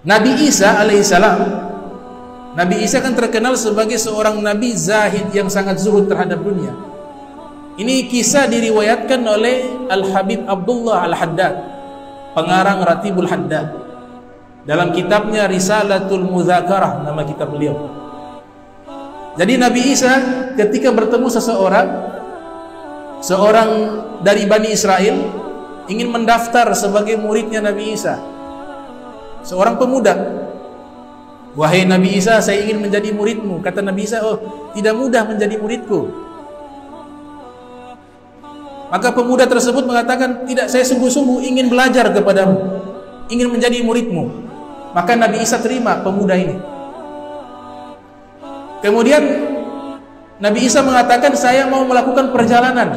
Nabi Isa alaihissalam, Nabi Isa kan terkenal sebagai seorang nabi zahid yang sangat zuhud terhadap dunia. Ini kisah diriwayatkan oleh Al-Habib Abdullah Al-Haddad, pengarang Ratibul Haddad, dalam kitabnya Risalatul Mudzakarah, nama kitab beliau. Jadi Nabi Isa ketika bertemu seorang dari Bani Israel ingin mendaftar sebagai muridnya Nabi Isa, seorang pemuda. Wahai Nabi Isa, saya ingin menjadi muridmu. Kata Nabi Isa, oh, tidak mudah menjadi muridku. Maka pemuda tersebut mengatakan, tidak, saya sungguh-sungguh ingin belajar kepadamu, ingin menjadi muridmu. Maka Nabi Isa terima pemuda ini. Kemudian Nabi Isa mengatakan, saya mau melakukan perjalanan.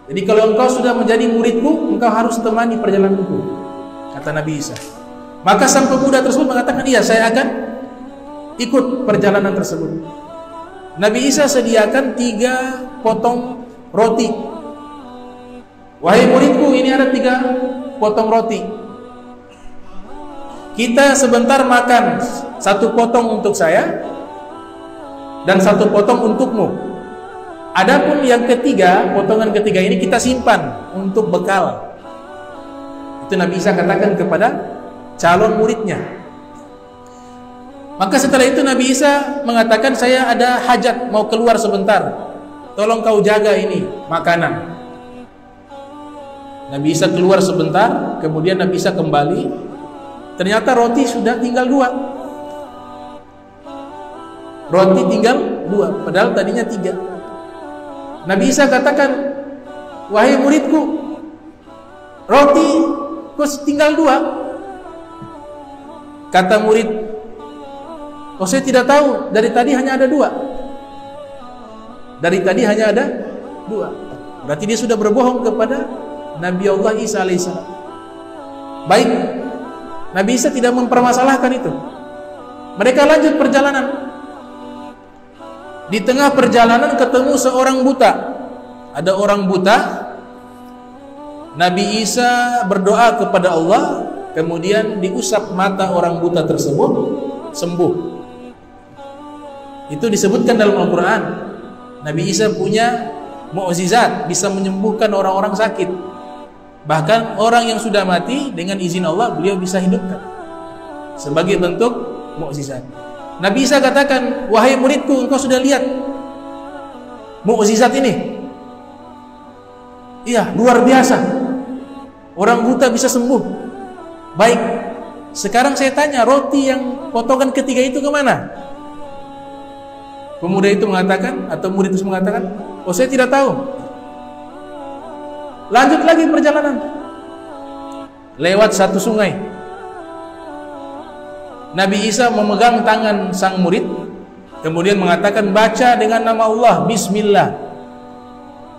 Jadi kalau engkau sudah menjadi muridku, engkau harus temani perjalananku, kata Nabi Isa. Maka sang pemuda tersebut mengatakan, iya, saya akan ikut perjalanan tersebut. Nabi Isa sediakan 3 potong roti. Wahai muridku, ini ada 3 potong roti. Kita sebentar makan, 1 potong untuk saya dan 1 potong untukmu. Adapun yang ketiga, potongan ketiga ini kita simpan untuk bekal. Itu Nabi Isa katakan kepada calon muridnya. Maka setelah itu Nabi Isa mengatakan, saya ada hajat, mau keluar sebentar, tolong kau jaga ini makanan. Nabi Isa keluar sebentar, kemudian Nabi Isa kembali, ternyata roti sudah tinggal 2. Roti tinggal 2, padahal tadinya 3. Nabi Isa katakan, wahai muridku, roti kok tinggal 2? Kata murid, oh, saya tidak tahu, dari tadi hanya ada 2. Dari tadi hanya ada 2. Berarti dia sudah berbohong kepada Nabi Allah Isa alaihissalam. Baik, Nabi Isa tidak mempermasalahkan itu. Mereka lanjut perjalanan. Di tengah perjalanan ketemu seorang buta. Ada orang buta. Nabi Isa berdoa kepada Allah, kemudian diusap mata orang buta tersebut, sembuh. Itu disebutkan dalam Al-Quran. Nabi Isa punya mukjizat, bisa menyembuhkan orang-orang sakit. Bahkan orang yang sudah mati, dengan izin Allah beliau bisa hidupkan, sebagai bentuk mukjizat. Nabi Isa katakan, wahai muridku, engkau sudah lihat mukjizat ini? Iya, luar biasa, orang buta bisa sembuh. Baik, sekarang saya tanya, roti yang potongan ketiga itu kemana? Pemuda itu mengatakan, atau murid itu mengatakan, oh, saya tidak tahu. Lanjut lagi perjalanan, lewat satu sungai. Nabi Isa memegang tangan sang murid, kemudian mengatakan, baca dengan nama Allah, Bismillah.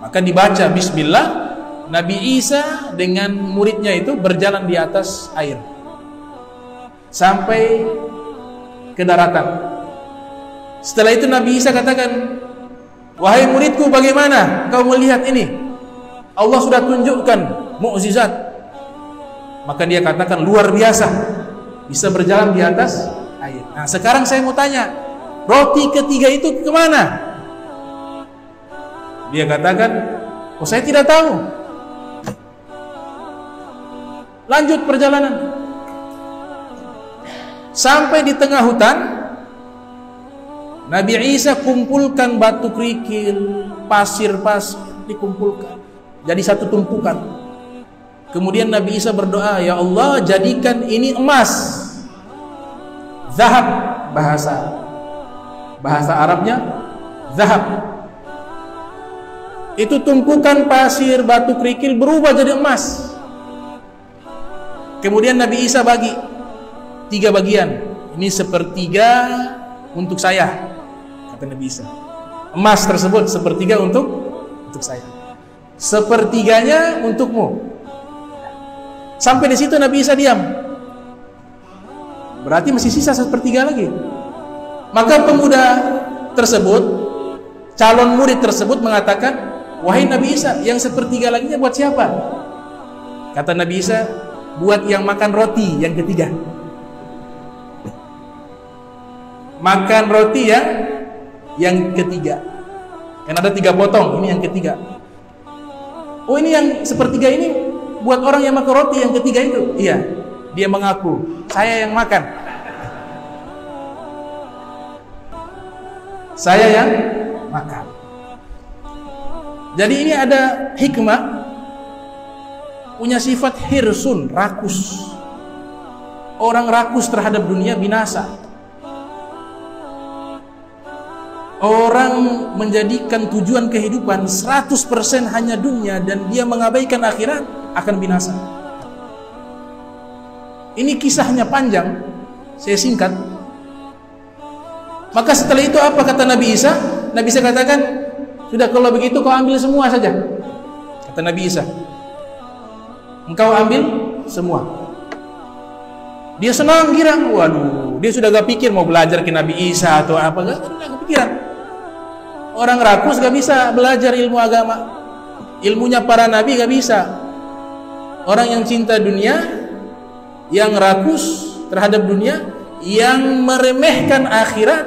Maka dibaca Bismillah. Nabi Isa dengan muridnya itu berjalan di atas air sampai ke daratan. Setelah itu Nabi Isa katakan, wahai muridku, bagaimana kau melihat ini? Allah sudah tunjukkan mukjizat. Maka dia katakan, luar biasa, bisa berjalan di atas air. Nah, sekarang saya mau tanya, roti ketiga itu kemana? Dia katakan, oh, saya tidak tahu. Lanjut perjalanan sampai di tengah hutan. Nabi Isa kumpulkan batu kerikil, pasir-pasir, dikumpulkan jadi satu tumpukan. Kemudian Nabi Isa berdoa, ya Allah, jadikan ini emas, zahab, bahasa Arabnya zahab. Itu tumpukan pasir, batu kerikil berubah jadi emas. Kemudian Nabi Isa bagi 3 bagian. Ini sepertiga untuk saya, kata Nabi Isa. Emas tersebut sepertiga untuk saya, sepertiganya untukmu. Sampai di situ Nabi Isa diam. Berarti masih sisa sepertiga lagi. Maka pemuda tersebut, calon murid tersebut mengatakan, wahai Nabi Isa, yang sepertiga lagi buat siapa? Kata Nabi Isa, buat yang makan roti yang ketiga. makan roti yang ketiga. Kan ada 3 potong, ini yang ketiga. Oh, ini yang sepertiga ini buat orang yang makan roti yang ketiga itu. Iya, dia mengaku, saya yang makan. Saya yang makan. Jadi ini ada hikmah, punya sifat hirsun, rakus. Orang rakus terhadap dunia binasa. Orang menjadikan tujuan kehidupan 100% hanya dunia dan dia mengabaikan akhirat, akan binasa. Ini kisahnya panjang, saya singkat. Maka setelah itu apa kata Nabi Isa? Nabi Isa katakan, sudah kalau begitu kau ambil semua saja. Kata Nabi Isa, engkau ambil semua. Dia senang girang, waduh, dia sudah gak pikir mau belajar ke Nabi Isa atau apa, gak kepikiran. Orang rakus gak bisa belajar ilmu agama, ilmunya para nabi gak bisa. Orang yang cinta dunia, yang rakus terhadap dunia, yang meremehkan akhirat,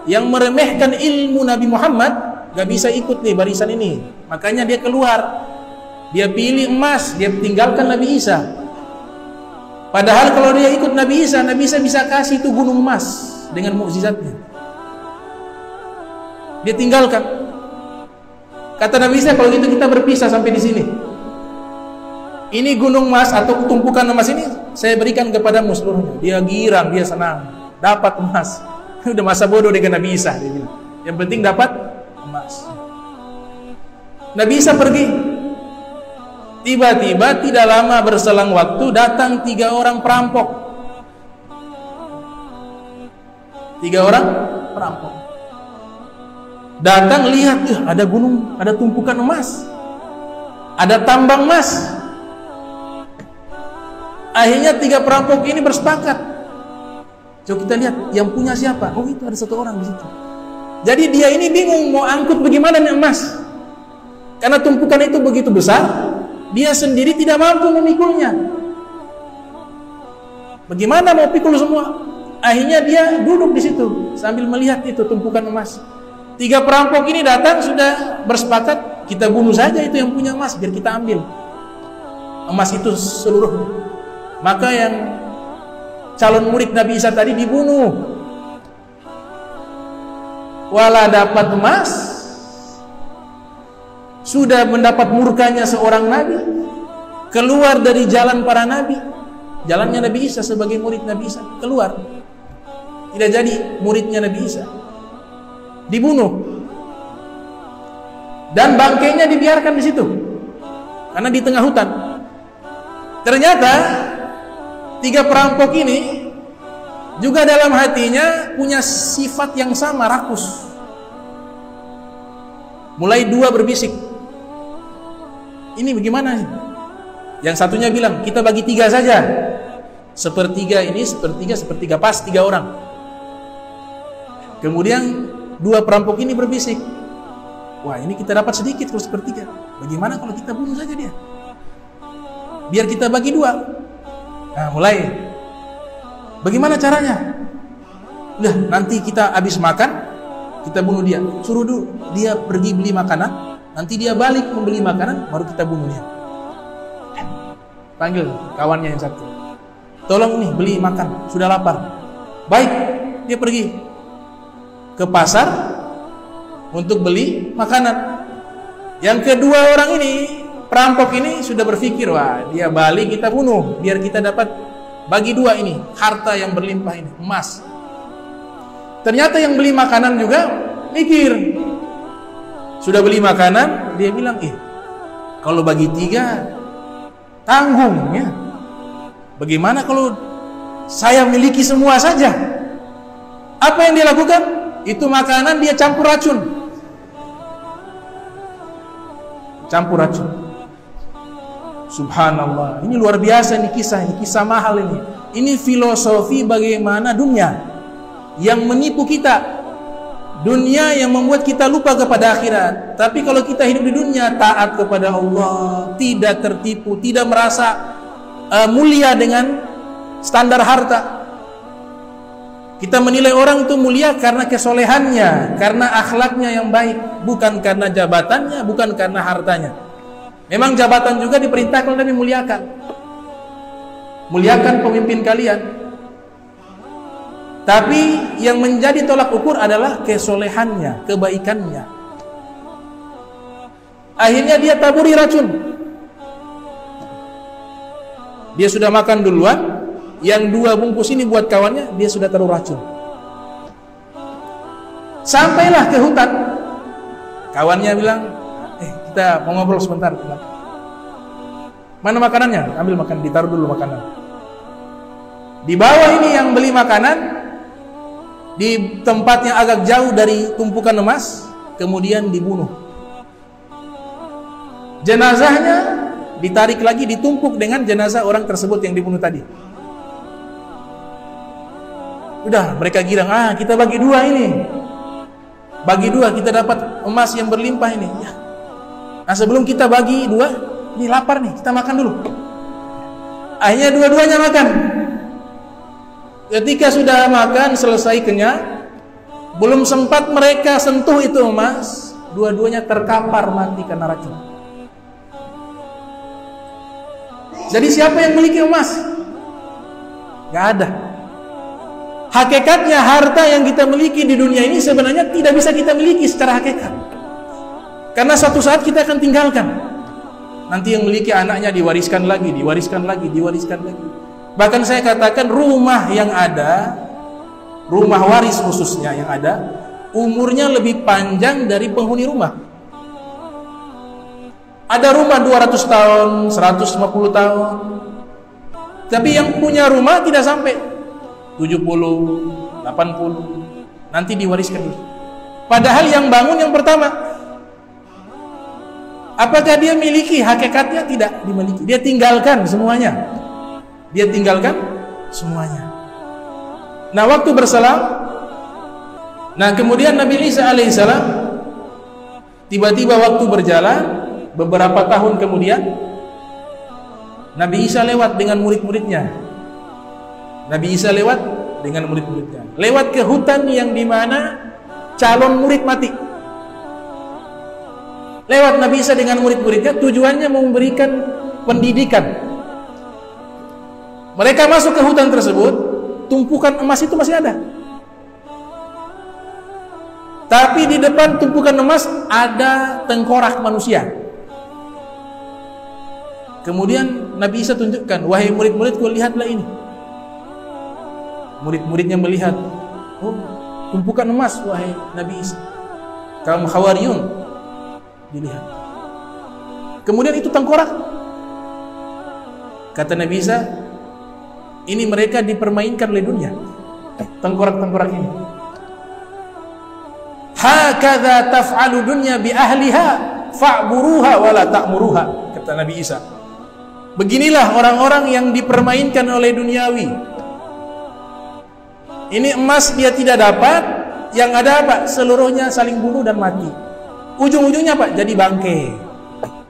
yang meremehkan ilmu Nabi Muhammad, gak bisa ikut nih barisan ini. Makanya dia keluar, dia pilih emas, dia tinggalkan Nabi Isa. Padahal kalau dia ikut Nabi Isa bisa kasih itu gunung emas dengan mukjizatnya. Dia tinggalkan. Kata Nabi Isa, kalau gitu kita berpisah sampai di sini. Ini gunung emas atau tumpukan emas ini saya berikan kepadamu seluruhnya. Dia girang, dia senang, dapat emas. Udah masa bodoh dengan Nabi Isa, dia bilang. Yang penting dapat emas. Nabi Isa pergi. Tiba-tiba tidak lama berselang waktu datang 3 orang perampok. 3 orang perampok. Datang lihat, ada gunung, ada tumpukan emas, ada tambang emas. Akhirnya 3 perampok ini bersepakat. Coba kita lihat yang punya siapa? Oh, itu ada 1 orang di situ. Jadi dia ini bingung mau angkut bagaimana nih emas. Karena tumpukan itu begitu besar, dia sendiri tidak mampu memikulnya. Bagaimana mau pikul semua? Akhirnya dia duduk di situ sambil melihat itu tumpukan emas. 3 perampok ini datang sudah bersepakat, kita bunuh saja itu yang punya emas biar kita ambil emas itu seluruhnya. Maka yang calon murid Nabi Isa tadi dibunuh. Wala dapat emas, sudah mendapat murkanya seorang nabi, keluar dari jalan para nabi, jalannya Nabi Isa sebagai murid Nabi Isa, keluar. Tidak jadi muridnya Nabi Isa. Dibunuh dan bangkainya dibiarkan di situ karena di tengah hutan. Ternyata 3 perampok ini juga dalam hatinya punya sifat yang sama, rakus. Mulai 2 berbisik, ini bagaimana? Yang satunya bilang, kita bagi 3 saja, sepertiga ini, sepertiga pas 3 orang. Kemudian 2 perampok ini berbisik, wah ini kita dapat sedikit kalau sepertiga, bagaimana kalau kita bunuh saja dia, biar kita bagi 2. Nah mulai, bagaimana caranya? Udah nanti kita habis makan, kita bunuh dia, suruh dulu dia pergi beli makanan, nanti dia balik membeli makanan, baru kita bunuh dia. Panggil kawannya yang satu, tolong nih beli makan, sudah lapar. Baik, dia pergi ke pasar untuk beli makanan. Yang kedua orang ini, perampok ini sudah berpikir, wah dia balik kita bunuh biar kita dapat bagi 2 ini harta yang berlimpah ini, emas. Ternyata yang beli makanan juga mikir, sudah beli makanan, dia bilang, kalau bagi 3 tanggung ya, bagaimana kalau saya miliki semua saja? Apa yang dia lakukan? Itu makanan dia campur racun. Campur racun. Subhanallah. Ini luar biasa ini kisah mahal ini. Ini filosofi bagaimana dunia yang menipu kita. Dunia yang membuat kita lupa kepada akhirat. Tapi kalau kita hidup di dunia taat kepada Allah, tidak tertipu, tidak merasa mulia dengan standar harta. Kita menilai orang itu mulia karena kesolehannya, karena akhlaknya yang baik, bukan karena jabatannya, bukan karena hartanya. Memang jabatan juga diperintahkan Nabi muliakan. Muliakan pemimpin kalian. Tapi yang menjadi tolak ukur adalah kesolehannya, kebaikannya. Akhirnya dia taburi racun. Dia sudah makan duluan, yang 2 bungkus ini buat kawannya, dia sudah taruh racun. Sampailah ke hutan. Kawannya bilang, kita mau ngobrol sebentar. Mana makanannya? Ambil makan, ditaruh dulu makanan. Di bawah ini yang beli makanan, di tempat yang agak jauh dari tumpukan emas, kemudian dibunuh. Jenazahnya ditarik lagi, ditumpuk dengan jenazah orang tersebut yang dibunuh tadi. Udah, mereka girang, kita bagi 2 ini. Bagi 2, kita dapat emas yang berlimpah ini. Ya. Nah, sebelum kita bagi 2, ini lapar nih, kita makan dulu. Akhirnya dua-duanya makan. Ketika sudah makan, selesai kenyang, belum sempat mereka sentuh itu emas, dua-duanya terkapar mati karena racun. Jadi siapa yang memiliki emas? Gak ada. Hakikatnya harta yang kita miliki di dunia ini sebenarnya tidak bisa kita miliki secara hakikat. Karena suatu saat kita akan tinggalkan. Nanti yang memiliki anaknya diwariskan lagi, diwariskan lagi, diwariskan lagi. Bahkan saya katakan rumah yang ada, rumah waris khususnya yang ada, umurnya lebih panjang dari penghuni rumah. Ada rumah 200 tahun, 150 tahun. Tapi yang punya rumah tidak sampai 70, 80, nanti diwariskan. Padahal yang bangun yang pertama, apakah dia miliki? Hakikatnya tidak dimiliki. Dia tinggalkan semuanya. Dia tinggalkan semuanya. Nah, waktu berselang, nah kemudian Nabi Isa alaihissalam, tiba-tiba waktu berjalan, beberapa tahun kemudian, Nabi Isa lewat dengan murid-muridnya. Nabi Isa lewat dengan murid-muridnya, lewat ke hutan yang dimana calon murid mati. Lewat Nabi Isa dengan murid-muridnya, tujuannya memberikan pendidikan. Mereka masuk ke hutan tersebut, tumpukan emas itu masih ada. Tapi di depan tumpukan emas ada tengkorak manusia. Kemudian Nabi Isa tunjukkan, wahai murid-muridku, lihatlah ini. Murid-muridnya melihat, oh, tumpukan emas, wahai Nabi Isa. Kaum Khawariyun dilihat. Kemudian itu tengkorak. Kata Nabi Isa, ini mereka dipermainkan oleh dunia. Tengkorak-tengkorak ini. Hakadha taf'alu dunya bi ahliha fa'buruha wa la ta'muruha, kata Nabi Isa. Beginilah orang-orang yang dipermainkan oleh duniawi. Ini emas dia tidak dapat, yang ada apa? Seluruhnya saling bunuh dan mati. Ujung-ujungnya apa? Jadi bangke,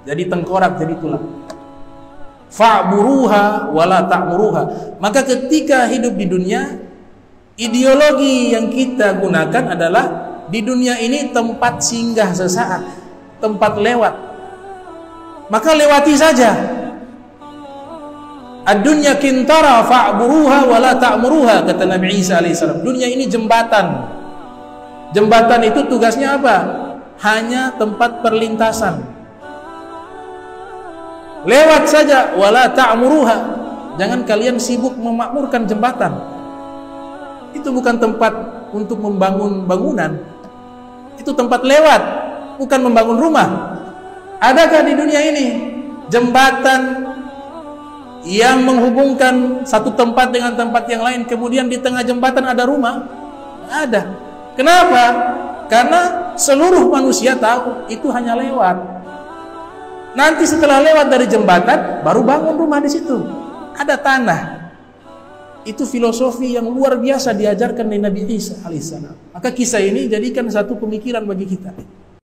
jadi tengkorak, jadi tulang. Fa'buruha wala ta'muruha. Maka ketika hidup di dunia, ideologi yang kita gunakan adalah di dunia ini tempat singgah sesaat, tempat lewat. Maka lewati saja. Ad-dunya kintara fa'buruha wala ta'muruha, kata Nabi Isa alaihissalam. Dunia ini jembatan. Jembatan itu tugasnya apa? Hanya tempat perlintasan. Lewat saja, wala ta'muruha. Jangan kalian sibuk memakmurkan jembatan. Itu bukan tempat untuk membangun bangunan. Itu tempat lewat, bukan membangun rumah. Adakah di dunia ini jembatan yang menghubungkan satu tempat dengan tempat yang lain, kemudian di tengah jembatan ada rumah? Ada. Kenapa? Karena seluruh manusia tahu itu hanya lewat. Nanti setelah lewat dari jembatan, baru bangun rumah di situ. Ada tanah. Itu filosofi yang luar biasa diajarkan oleh Nabi Isa alaihissalam. Maka kisah ini jadikan satu pemikiran bagi kita.